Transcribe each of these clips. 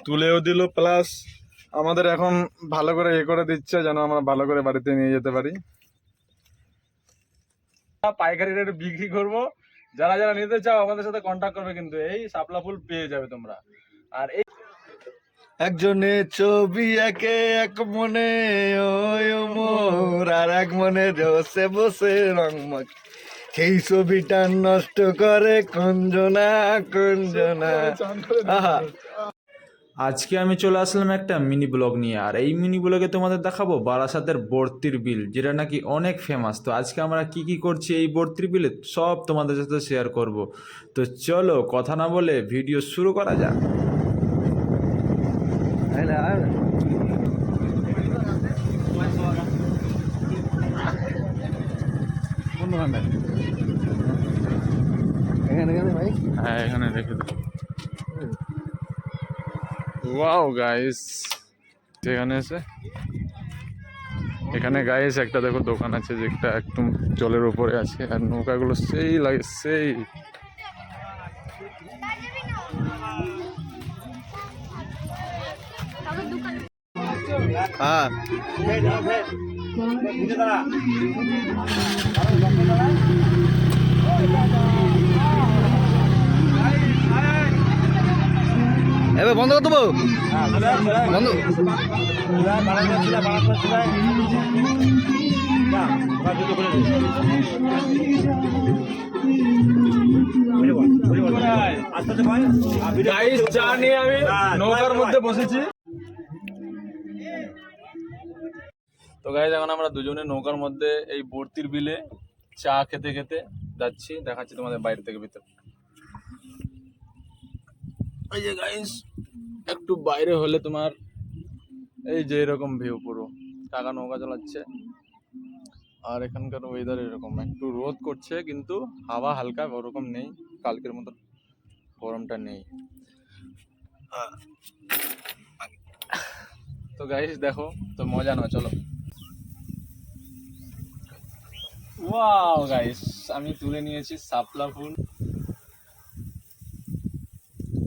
তুলেও দিল, প্লাস আমাদের এখন ভালো করে করে দিচ্ছে যেন আমরা ভালো করে বাড়িতে নিয়ে যেতে পারি। পাইকারি রেটে বিক্রি করব, যারা যারা নিতে চাও আমাদের সাথে কন্ট্যাক্ট করবে, কিন্তু এই শাপলা ফুল পেয়ে যাবে তোমরা। আর এই একজনে ছবি একে এক মনে ওই মোর, আর এক মনে বসে বসে রং মাখ, সেই ছবিটা নষ্ট করে কঞ্জনা কঞ্জনা। আজকে আমি চলে আসলাম একটা মিনি ব্লগ নিয়ে, আর এই মিনি ব্লগে তোমাদের দেখাবো বারাসাতের বর্তির বিল, যেটা নাকি অনেক ফেমাস। তো আজকে আমরা কি কি করছি এই বর্তির বিলে সব তোমাদের সাথে শেয়ার করব। তো চলো কথা না বলে ভিডিও শুরু করা যাক। হ্যাঁ, এখানে রেখে দাও। ওয়াও গাইস, এখানে এসে এখানে গাইস একটা দেখো দোকান আছে যেটা একদম জলের উপরে আছে, আর নৌকাগুলো সেই লাগে সেই। হ্যাঁ এবার বন্ধ করে দেবো, বন্ধ। আমি নৌকার মধ্যে বসেছি। তো গাইস এখন আমরা দুজনে নৌকার মধ্যে এই বর্তির বিলে চা খেতে খেতে যাচ্ছি, দেখাচ্ছি তোমাদের বাইরে থেকে ভিতর। এই যে গাইস একটু বাইরে হলে তোমার এই যে এরকম ভিউ, পুরো কাকা নৌকা চালাচ্ছে। আর এখানকার ওয়েদার এরকম, একটু রোদ করছে কিন্তু হাওয়া হালকা, ওরকম নেই, কালকের মতো গরমটা নেই। তো গাইস দেখো তো মজা নাও, চলো। ওয়াও গাইস, আমি তুলে নিয়েছি শাপলা ফুল।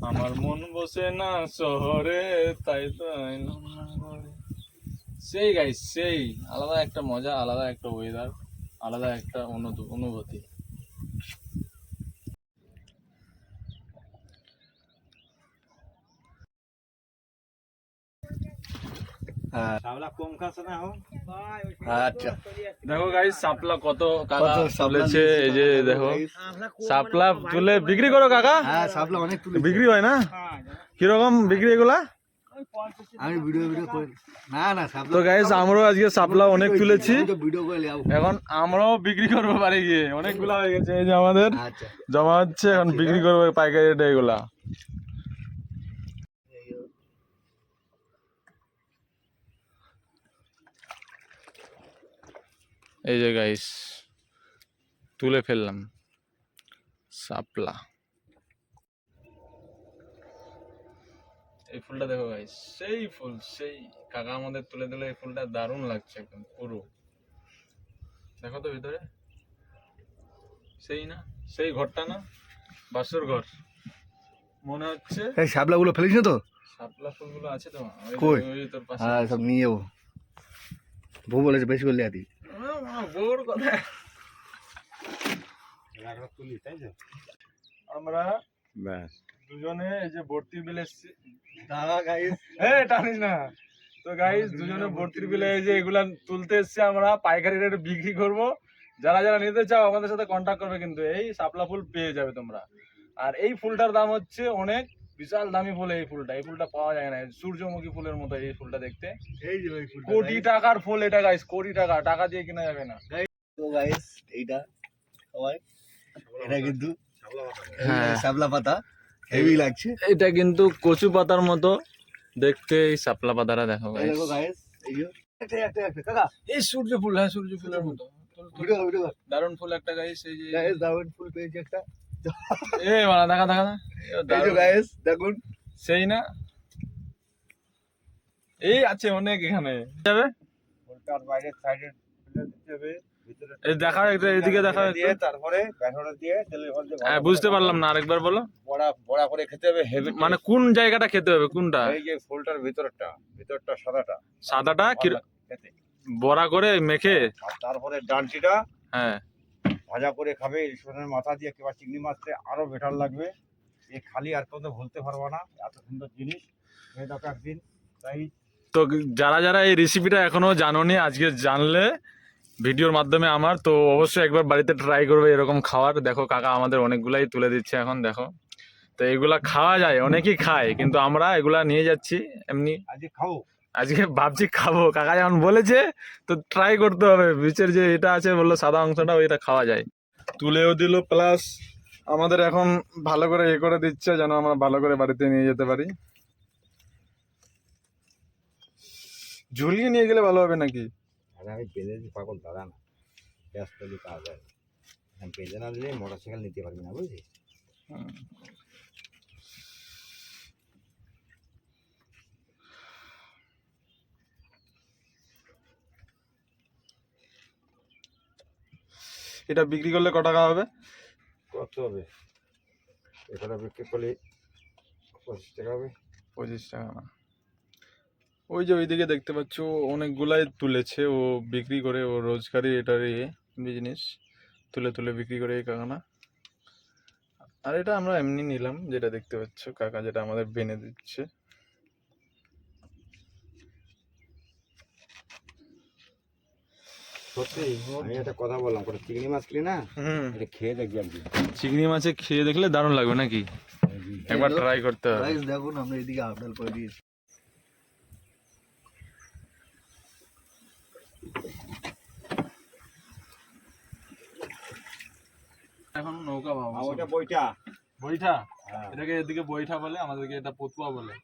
আমার মন বসে না শহরে, তাই তো সেই গাইস, সেই আলাদা একটা মজা, আলাদা একটা ওয়েদার, আলাদা একটা অনুভূতি। আচ্ছা দেখো গাইস শাপলা কত কাকা তুলেছে, এই যে দেখো শাপলা তুলে বিক্রি করো কাকা। হ্যাঁ শাপলা অনেক তুলে বিক্রি হয় না, কিরকম বিক্রি এগুলা? আমি ভিডিও করি না না। তো গাইস আমরাও আজকে শাপলা অনেক তুলেছি, এখন আমরাও বিক্রি করবো বাড়ি গিয়ে, অনেকগুলা হয়ে গেছে। এই যে আমাদের জমা হচ্ছে, এখন বিক্রি করবো পাইকারি রেটে এগুলা। এই যে গাইস তুলে ফেললাম শাপলা। এই ফুলটা দেখো গাইস, সেই ফুল, সেই কাকা আমাদের তুলে দিলে। এই ফুলটা দারুণ লাগছে একদম পুরো, দেখো তো ভিতরে, সেই না, সেই ঘরটা না, বাসর ঘর মনে হচ্ছে। এই শাপলা গুলো ফেলিস না তো? শাপলা ফুলগুলো আছে তো কই? তোর পাশে। হ্যাঁ সব নিয়ে যাবো, বউ বলেছে বেশি করলে আদি। বউর কথা আমরা ব্যাস দুজনে এই যে ভর্তির বিলে এসেছি। দাদা গাইস টানিস না। তো গাইস দুজনে ভর্তির বিলে এই যে এগুলা তুলতে এসেছি, আমরা পাইকারি রেটে বিক্রি করব, যারা যারা নিতে চাও আমাদের সাথে কন্ট্যাক্ট করবে, কিন্তু এই শাপলা ফুল পেয়ে যাবে তোমরা। আর এই ফুলটার দাম হচ্ছে অনেক বিশাল দামি ফুল। এই ফুলটা পাওয়া যায় না, সূর্যমুখী ফুলের মতো এই ফুলটা দেখতে। এই যে ওই ফুলটা কোটি টাকার ফুল এটা গাইস, কোটি টাকা দিয়ে কেনা যাবে না। তো গাইস এইটা সবাই, এটা কিন্তু শাপলা পাতা হেভি লাগছে। এটা কিন্তু কচু পাতার মতো দেখতে, এই শাপলা পাতাটা দেখো গাইস। এই যে কাকা এই সূর্য ফুল, হ্যাঁ সূর্য ফুলের মতো দারুণ ফুল একটা গাইস। এই যে গাইস দারুণ ফুল পেয়েছি একটা। এই বাবা দেখা এই যে গাইস দেখুন, সেই না, এই আছে অনেক এখানে যাবে। ফুলটার বাইরে সাইডে দিতে হবে, ভিতরে এই দেখা এইদিকে দেখা দিয়ে তারপরে ব্যাটারে দিয়ে তেলের মধ্যে হ্যাঁ বুঝতে পারলাম না, আরেকবার বলো। বড়া বড়া করে খেতে হবে হেভি। মানে কোন জায়গাটা খেতে হবে, কোনটা? এই যে ফুলটার ভিতরটা সাদাটা সাদাটা কি ভালো লাগে খেতে। বড়া করে মেখে? আর তারপরে ডান্টিটা হ্যাঁ ভাজা করে খাবে ইলিশের মাথা দিয়ে কিংবা চিংড়ি মাছতে আরো বেটার লাগবে। এই খালি আর কত ভুলতে পারবো না, এত সুন্দর জিনিস খেয়ে দেখো একদিন। তাই তো যারা যারা এই রেসিপিটা এখনো জানোনি, আজকে জানলে ভিডিওর মাধ্যমে আমার, তো অবশ্যই একবার বাড়িতে ট্রাই করবে এরকম খাওয়ার। দেখো কাকা আমাদের অনেকগুলাই তুলে দিচ্ছে এখন, দেখো। তো এগুলা খাওয়া যায়, অনেকেই খায়, কিন্তু আমরা এগুলা নিয়ে যাচ্ছি এমনি। আজকে খাও। আজকে ভাবছি খাবো, কাকা যেমন বলেছে তো ট্রাই করতে হবে। বিচের যে এটা আছে বললো সাদা অংশটা, ওইটা খাওয়া যায়। তুলেও দিল, প্লাস আমাদের এখন ভালো করে এ করে দিচ্ছে যেন আমরা ভালো করে বাড়িতে নিয়ে যেতে পারি। ঝুলিয়ে নিয়ে গেলে ভালো হবে নাকি? আরে আমি পেলে পাগল দাদা না, ব্যস্ত দিলে পাওয়া যায়। আমি পেলে না দিলে মোটরসাইকেল নিতে পারবি না, বুঝলি? এটা বিক্রি করলে ক টাকা হবে? কত হবে এটা বিক্রি করলে? 25 টাকা হবে। 25 টাকা না, ওই যে ওইদিকে দেখতে পাচ্ছ অনেকগুলাই তুলেছে, ও বিক্রি করে, ও রোজগারি এটার বিজনেস, তুলে তুলে বিক্রি করে এই কাকা না। আর এটা আমরা এমনি নিলাম, যেটা দেখতে পাচ্ছ কাকা যেটা আমাদের বেনে দিচ্ছে। সত্যি আমি একটা কথা বললাম, করে চিংড়ি মাছ কিনে না, এটা খেয়ে দেখবি একদিন। চিংড়ি মাছে খেয়ে দেখলে দারুণ লাগবে নাকি? একবার ট্রাই করতে হবে। দেখুন আমরা এদিকে আপডাল করে দিয়েছি। এখন নৌকা আর পাবো। ওটা বইটা বইঠা, হ্যাঁ। এটাকে এদিকে বইঠা বলে, আমাদেরকে এটা পতুয়া বলে।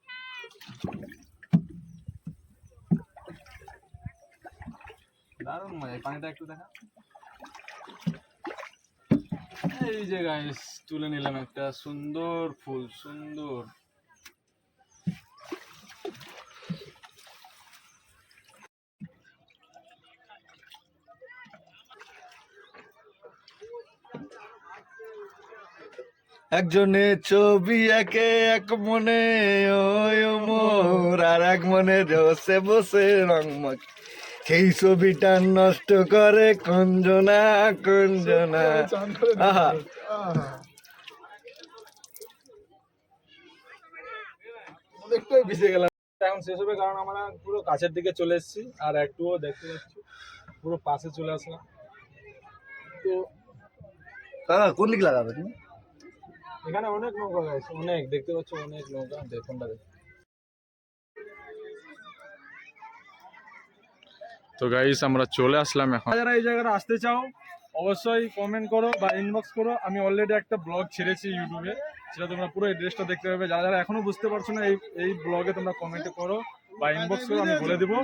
দারুণ মজা, এই পানিটা একটু দেখা। এই যে গাইস তুলে নিলাম একটা সুন্দর ফুল, সুন্দর। একজনে ছবি একে এক মনে ওই মোর, আর এক মনে বসে বসে রং মাখ, সেই ছবিটা নষ্ট করে কঞ্জনা কঞ্জনা। আহা অনেকটাই ভিজে গেলাম, এখন শেষ হবে, কারণ আমরা পুরো কাছের দিকে চলে এসেছি। আর একটুও দেখতে পাচ্ছি পুরো পাশে চলে আসলাম। তো কাকা কোন দিক লাগাবে তুমি? এখানে অনেক নৌকা গাইছে, অনেক দেখতে পাচ্ছ, অনেক নৌকা। দেখুনটা দেখ। তো গাইস আমরা চলে আসলাম এখন। যারা এই জায়গাটা আসতে চাও অবশ্যই কমেন্ট করো বা ইনবক্স করো। আমি অলরেডি একটা ব্লগ ছেড়েছি ইউটিউবে, সেটা তোমরা পুরো এড্রেসটা দেখতে পাবে। যারা যারা এখনো বুঝতে পারছো না, এই ব্লগে তোমরা কমেন্ট করো বা ইনবক্স করো, আমি বলে দেবো।